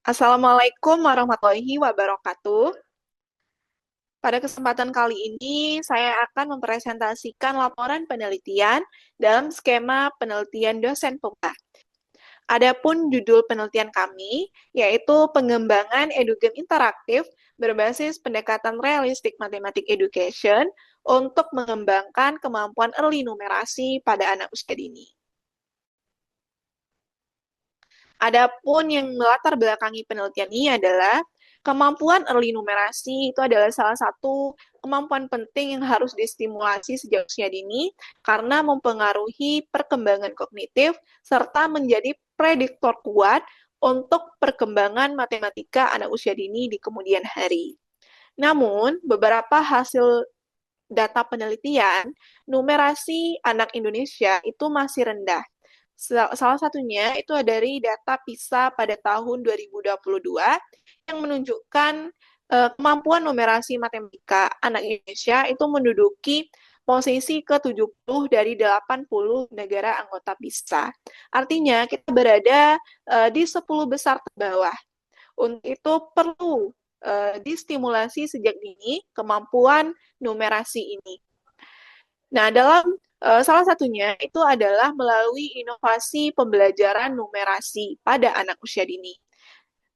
Assalamualaikum warahmatullahi wabarakatuh. Pada kesempatan kali ini, saya akan mempresentasikan laporan penelitian dalam skema penelitian dosen pemula. Adapun judul penelitian kami, yaitu pengembangan edugame interaktif berbasis pendekatan realistik matematik education untuk mengembangkan kemampuan early numerasi pada anak usia dini. Adapun yang melatar belakangi penelitian ini adalah kemampuan early numerasi itu adalah salah satu kemampuan penting yang harus distimulasi sejak usia dini karena mempengaruhi perkembangan kognitif serta menjadi prediktor kuat untuk perkembangan matematika anak usia dini di kemudian hari. Namun, beberapa hasil data penelitian, numerasi anak Indonesia itu masih rendah. Salah satunya itu dari data PISA pada tahun 2022 yang menunjukkan kemampuan numerasi matematika anak Indonesia itu menduduki posisi ke-70 dari 80 negara anggota PISA. Artinya kita berada di 10 besar terbawah. Untuk itu perlu distimulasi sejak dini kemampuan numerasi ini. Nah, dalam salah satunya itu adalah melalui inovasi pembelajaran numerasi pada anak usia dini.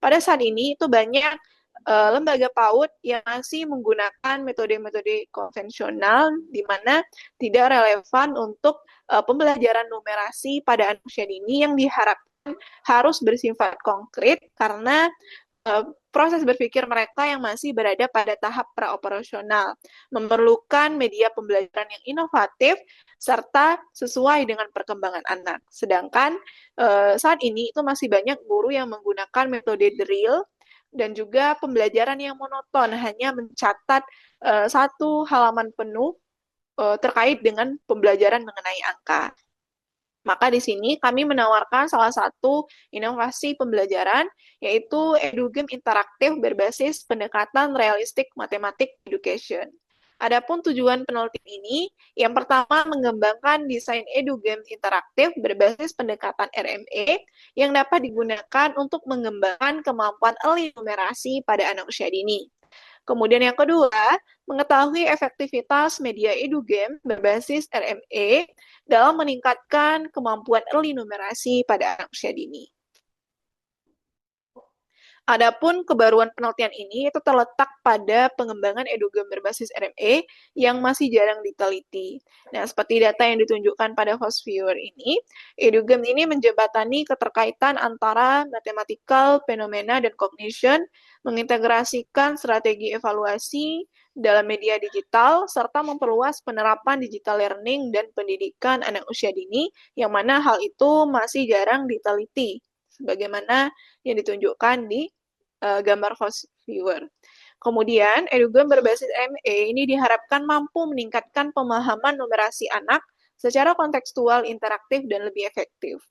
Pada saat ini itu banyak lembaga PAUD yang masih menggunakan metode-metode konvensional di mana tidak relevan untuk pembelajaran numerasi pada anak usia dini yang diharapkan harus bersifat konkret karena proses berpikir mereka yang masih berada pada tahap praoperasional, memerlukan media pembelajaran yang inovatif serta sesuai dengan perkembangan anak. Sedangkan saat ini itu masih banyak guru yang menggunakan metode drill dan juga pembelajaran yang monoton, hanya mencatat satu halaman penuh terkait dengan pembelajaran mengenai angka. Maka di sini kami menawarkan salah satu inovasi pembelajaran, yaitu edugame interaktif berbasis pendekatan realistik matematik education. Adapun tujuan penelitian ini, yang pertama mengembangkan desain edugame interaktif berbasis pendekatan RME yang dapat digunakan untuk mengembangkan kemampuan early numerasi pada anak usia dini. Kemudian yang kedua, mengetahui efektivitas media edugame berbasis RME dalam meningkatkan kemampuan early numerasi pada anak usia dini. Adapun kebaruan penelitian ini itu terletak pada pengembangan edugame berbasis RME yang masih jarang diteliti. Nah, seperti data yang ditunjukkan pada host viewer ini, edugame ini menjembatani keterkaitan antara mathematical, fenomena, dan cognition, mengintegrasikan strategi evaluasi dalam media digital, serta memperluas penerapan digital learning dan pendidikan anak usia dini, yang mana hal itu masih jarang diteliti, sebagaimana yang ditunjukkan di gambar host viewer. Kemudian, edugame berbasis ME ini diharapkan mampu meningkatkan pemahaman numerasi anak secara kontekstual, interaktif, dan lebih efektif.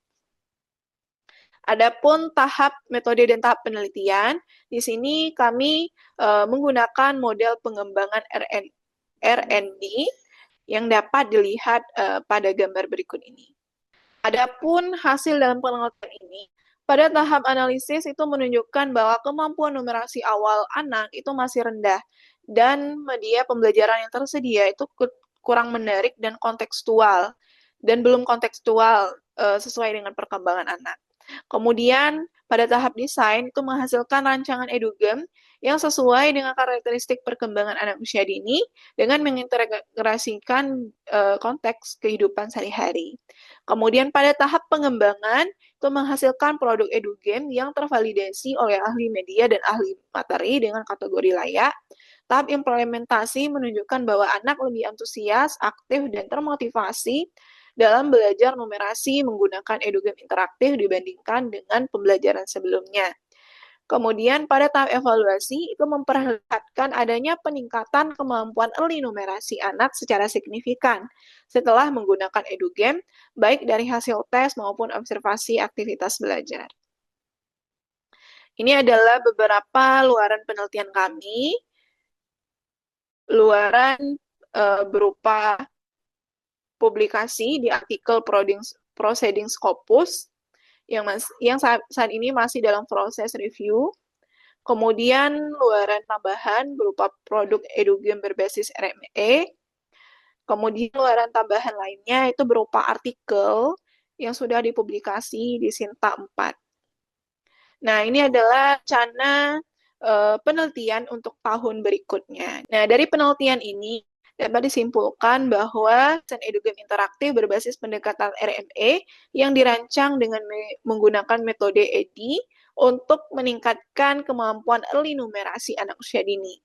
Adapun tahap metode dan tahap penelitian, di sini kami menggunakan model pengembangan RND yang dapat dilihat pada gambar berikut ini. Adapun hasil dalam penelitian ini, pada tahap analisis itu menunjukkan bahwa kemampuan numerasi awal anak itu masih rendah dan media pembelajaran yang tersedia itu kurang menarik dan kontekstual dan belum kontekstual sesuai dengan perkembangan anak. Kemudian pada tahap desain itu menghasilkan rancangan edugame yang sesuai dengan karakteristik perkembangan anak usia dini dengan mengintegrasikan konteks kehidupan sehari-hari. Kemudian pada tahap pengembangan itu menghasilkan produk edugame yang tervalidasi oleh ahli media dan ahli materi dengan kategori layak. Tahap implementasi menunjukkan bahwa anak lebih antusias, aktif, dan termotivasi dalam belajar numerasi menggunakan edugame interaktif dibandingkan dengan pembelajaran sebelumnya. Kemudian pada tahap evaluasi itu memperlihatkan adanya peningkatan kemampuan early numerasi anak secara signifikan setelah menggunakan edugame, baik dari hasil tes maupun observasi aktivitas belajar. Ini adalah beberapa luaran penelitian kami. Luaran berupa publikasi di artikel Proceedings Scopus yang saat ini masih dalam proses review. Kemudian luaran tambahan berupa produk edugame berbasis RME. Kemudian luaran tambahan lainnya itu berupa artikel yang sudah dipublikasi di Sinta 4. Nah, ini adalah rencana penelitian untuk tahun berikutnya. Nah, dari penelitian ini dapat disimpulkan bahwa desain edugame interaktif berbasis pendekatan RME yang dirancang dengan menggunakan metode EDI untuk meningkatkan kemampuan early numerasi anak usia dini.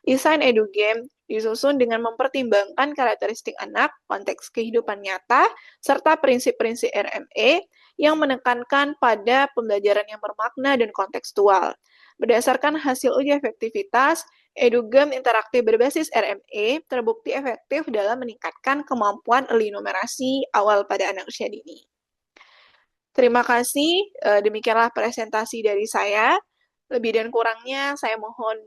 Desain edugame disusun dengan mempertimbangkan karakteristik anak, konteks kehidupan nyata, serta prinsip-prinsip RME yang menekankan pada pembelajaran yang bermakna dan kontekstual. Berdasarkan hasil uji efektivitas, edugame interaktif berbasis RME terbukti efektif dalam meningkatkan kemampuan early numerasi awal pada anak usia dini. Terima kasih, demikianlah presentasi dari saya. Lebih dan kurangnya saya mohon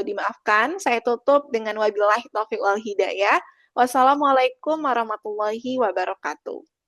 dimaafkan. Saya tutup dengan wabillahi taufiq wal hidayah. Wassalamualaikum warahmatullahi wabarakatuh.